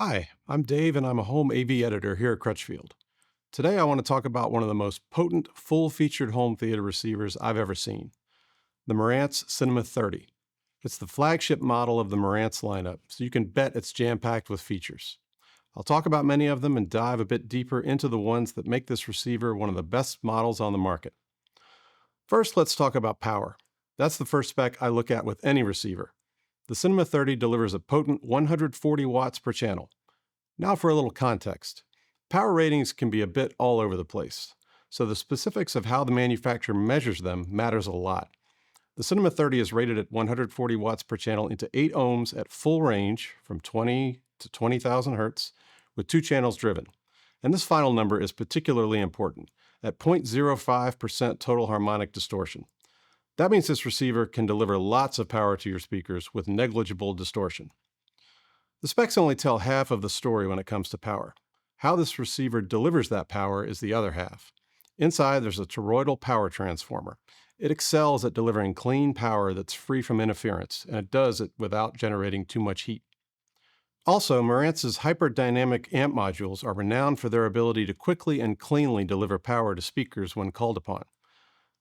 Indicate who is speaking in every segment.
Speaker 1: Hi, I'm Dave and I'm a home AV editor here at Crutchfield. Today I want to talk about one of the most potent full-featured home theater receivers I've ever seen, the Marantz Cinema 30. It's the flagship model of the Marantz lineup, so you can bet it's jam-packed with features. I'll talk about many of them and dive a bit deeper into the ones that make this receiver one of the best models on the market. First, let's talk about power. That's the first spec I look at with any receiver. The Cinema 30 delivers a potent 140 watts per channel. Now for a little context. Power ratings can be a bit all over the place, so the specifics of how the manufacturer measures them matters a lot. The Cinema 30 is rated at 140 watts per channel into 8 ohms at full range from 20 to 20,000 hertz with 2 channels driven. And this final number is particularly important, at 0.05% total harmonic distortion. That means this receiver can deliver lots of power to your speakers with negligible distortion. The specs only tell half of the story when it comes to power. How this receiver delivers that power is the other half. Inside, there's a toroidal power transformer. It excels at delivering clean power that's free from interference, and it does it without generating too much heat. Also, Marantz's Hyper-Dynamic Amp Modules are renowned for their ability to quickly and cleanly deliver power to speakers when called upon.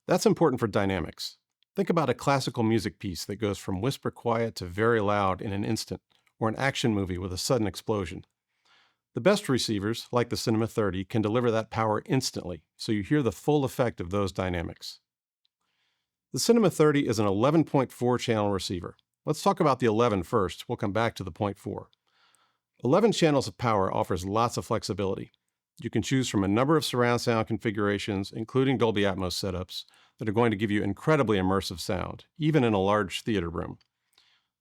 Speaker 1: That's important for dynamics. Think about a classical music piece that goes from whisper quiet to very loud in an instant, or an action movie with a sudden explosion. The best receivers, like the Cinema 30, can deliver that power instantly, so you hear the full effect of those dynamics. The Cinema 30 is an 11.4 channel receiver. Let's talk about the 11 first. We'll come back to the 0.4. 11 channels of power offers lots of flexibility. You can choose from a number of surround sound configurations, including Dolby Atmos setups, that are going to give you incredibly immersive sound, even in a large theater room.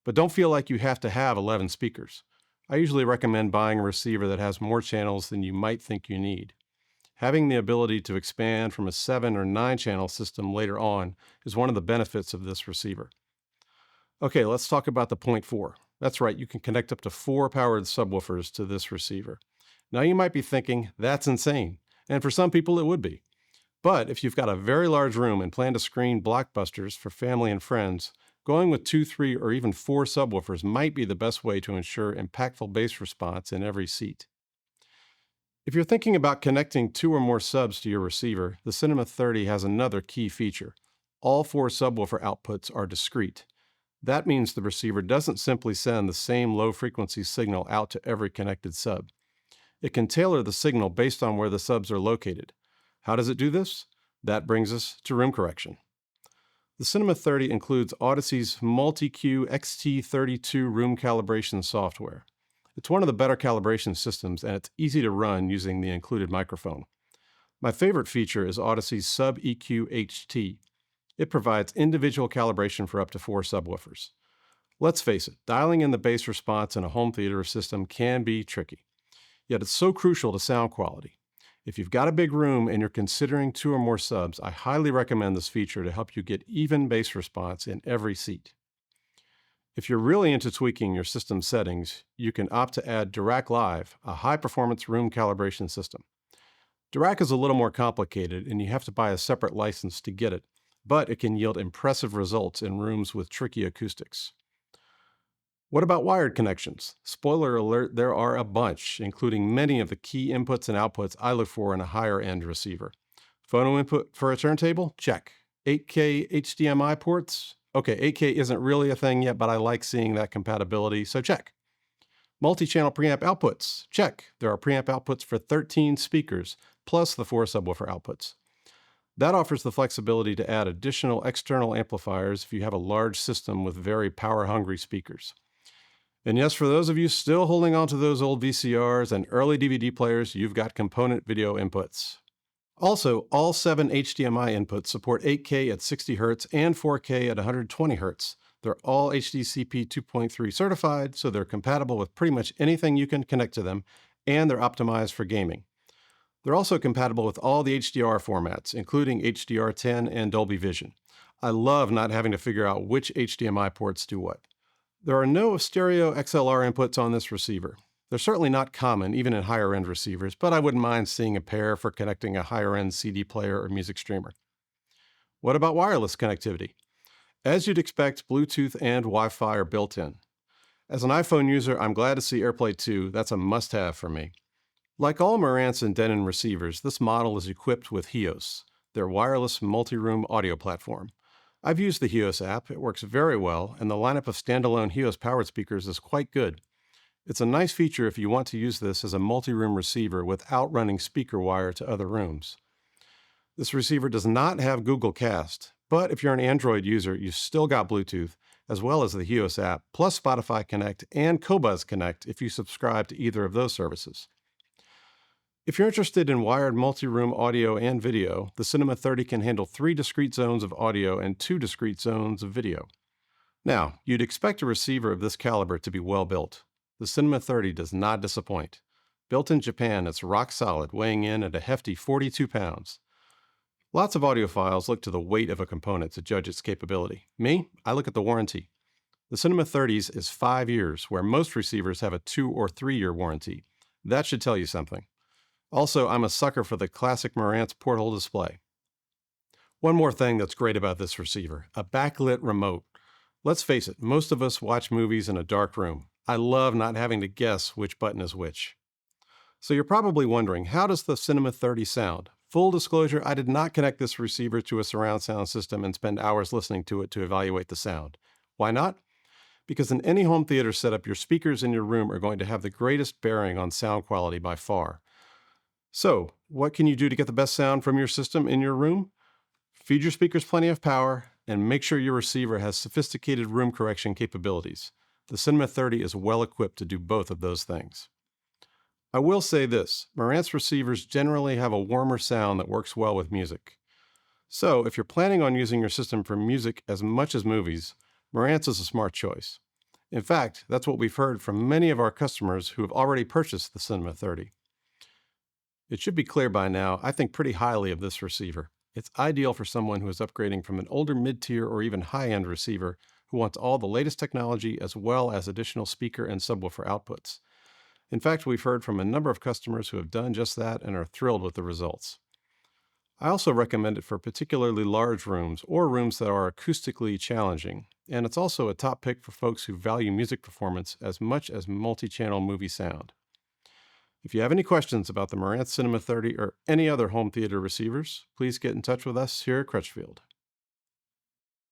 Speaker 1: But don't feel like you have to have 11 speakers. I usually recommend buying a receiver that has more channels than you might think you need. Having the ability to expand from a 7 or 9 channel system later on is one of the benefits of this receiver. Okay, let's talk about the 0.4. That's right, you can connect up to 4 powered subwoofers to this receiver. Now you might be thinking, that's insane. And for some people it would be. But if you've got a very large room and plan to screen blockbusters for family and friends, going with 2, 3, or even 4 subwoofers might be the best way to ensure impactful bass response in every seat. If you're thinking about connecting 2 or more subs to your receiver, the Cinema 30 has another key feature. All 4 subwoofer outputs are discrete. That means the receiver doesn't simply send the same low-frequency signal out to every connected sub. It can tailor the signal based on where the subs are located. How does it do this? That brings us to room correction. The Cinema 30 includes Audyssey's MultEQ XT32 room calibration software. It's one of the better calibration systems, and it's easy to run using the included microphone. My favorite feature is Audyssey's Sub-EQ HT. It provides individual calibration for up to 4 subwoofers. Let's face it, dialing in the bass response in a home theater system can be tricky. Yet it's so crucial to sound quality. If you've got a big room and you're considering 2 or more subs, I highly recommend this feature to help you get even bass response in every seat. If you're really into tweaking your system settings, you can opt to add DAC Live, a high-performance room calibration system. DAC is a little more complicated and you have to buy a separate license to get it, but it can yield impressive results in rooms with tricky acoustics. What about wired connections? Spoiler alert, there are a bunch, including many of the key inputs and outputs I look for in a higher-end receiver. Phono input for a turntable? Check. 8K HDMI ports? Okay, 8K isn't really a thing yet, but I like seeing that compatibility, so check. Multi-channel preamp outputs? Check. There are preamp outputs for 13 speakers, plus the 4 subwoofer outputs. That offers the flexibility to add additional external amplifiers if you have a large system with very power-hungry speakers. And yes, for those of you still holding on to those old VCRs and early DVD players, you've got component video inputs. Also, all 7 HDMI inputs support 8K at 60 Hz and 4K at 120 Hz. They're all HDCP 2.3 certified, so they're compatible with pretty much anything you can connect to them, and they're optimized for gaming. They're also compatible with all the HDR formats, including HDR10 and Dolby Vision. I love not having to figure out which HDMI ports do what. There are no stereo XLR inputs on this receiver. They're certainly not common, even in higher-end receivers, but I wouldn't mind seeing a pair for connecting a higher-end CD player or music streamer. What about wireless connectivity? As you'd expect, Bluetooth and Wi-Fi are built in. As an iPhone user, I'm glad to see AirPlay 2. That's a must-have for me. Like all Marantz and Denon receivers, this model is equipped with HEOS, their wireless multi-room audio platform. I've used the HEOS app. It works very well, and the lineup of standalone HEOS powered speakers is quite good. It's a nice feature if you want to use this as a multi-room receiver without running speaker wire to other rooms. This receiver does not have Google Cast, but if you're an Android user, you've still got Bluetooth, as well as the HEOS app, plus Spotify Connect and Qobuz Connect if you subscribe to either of those services. If you're interested in wired multi-room audio and video, the Cinema 30 can handle 3 discrete zones of audio and 2 discrete zones of video. Now, you'd expect a receiver of this caliber to be well built. The Cinema 30 does not disappoint. Built in Japan, it's rock solid, weighing in at a hefty 42 pounds. Lots of audiophiles look to the weight of a component to judge its capability. Me, I look at the warranty. The Cinema 30's is 5 years, where most receivers have a 2 or 3 year warranty. That should tell you something. Also, I'm a sucker for the classic Marantz porthole display. One more thing that's great about this receiver, a backlit remote. Let's face it, most of us watch movies in a dark room. I love not having to guess which button is which. So you're probably wondering, how does the Cinema 30 sound? Full disclosure, I did not connect this receiver to a surround sound system and spend hours listening to it to evaluate the sound. Why not? Because in any home theater setup, your speakers in your room are going to have the greatest bearing on sound quality by far. So, what can you do to get the best sound from your system in your room? Feed your speakers plenty of power, and make sure your receiver has sophisticated room correction capabilities. The Cinema 30 is well equipped to do both of those things. I will say this, Marantz receivers generally have a warmer sound that works well with music. So, if you're planning on using your system for music as much as movies, Marantz is a smart choice. In fact, that's what we've heard from many of our customers who have already purchased the Cinema 30. It should be clear by now, I think pretty highly of this receiver. It's ideal for someone who is upgrading from an older mid-tier or even high-end receiver who wants all the latest technology as well as additional speaker and subwoofer outputs. In fact, we've heard from a number of customers who have done just that and are thrilled with the results. I also recommend it for particularly large rooms or rooms that are acoustically challenging, and it's also a top pick for folks who value music performance as much as multi-channel movie sound. If you have any questions about the Marantz Cinema 30 or any other home theater receivers, please get in touch with us here at Crutchfield.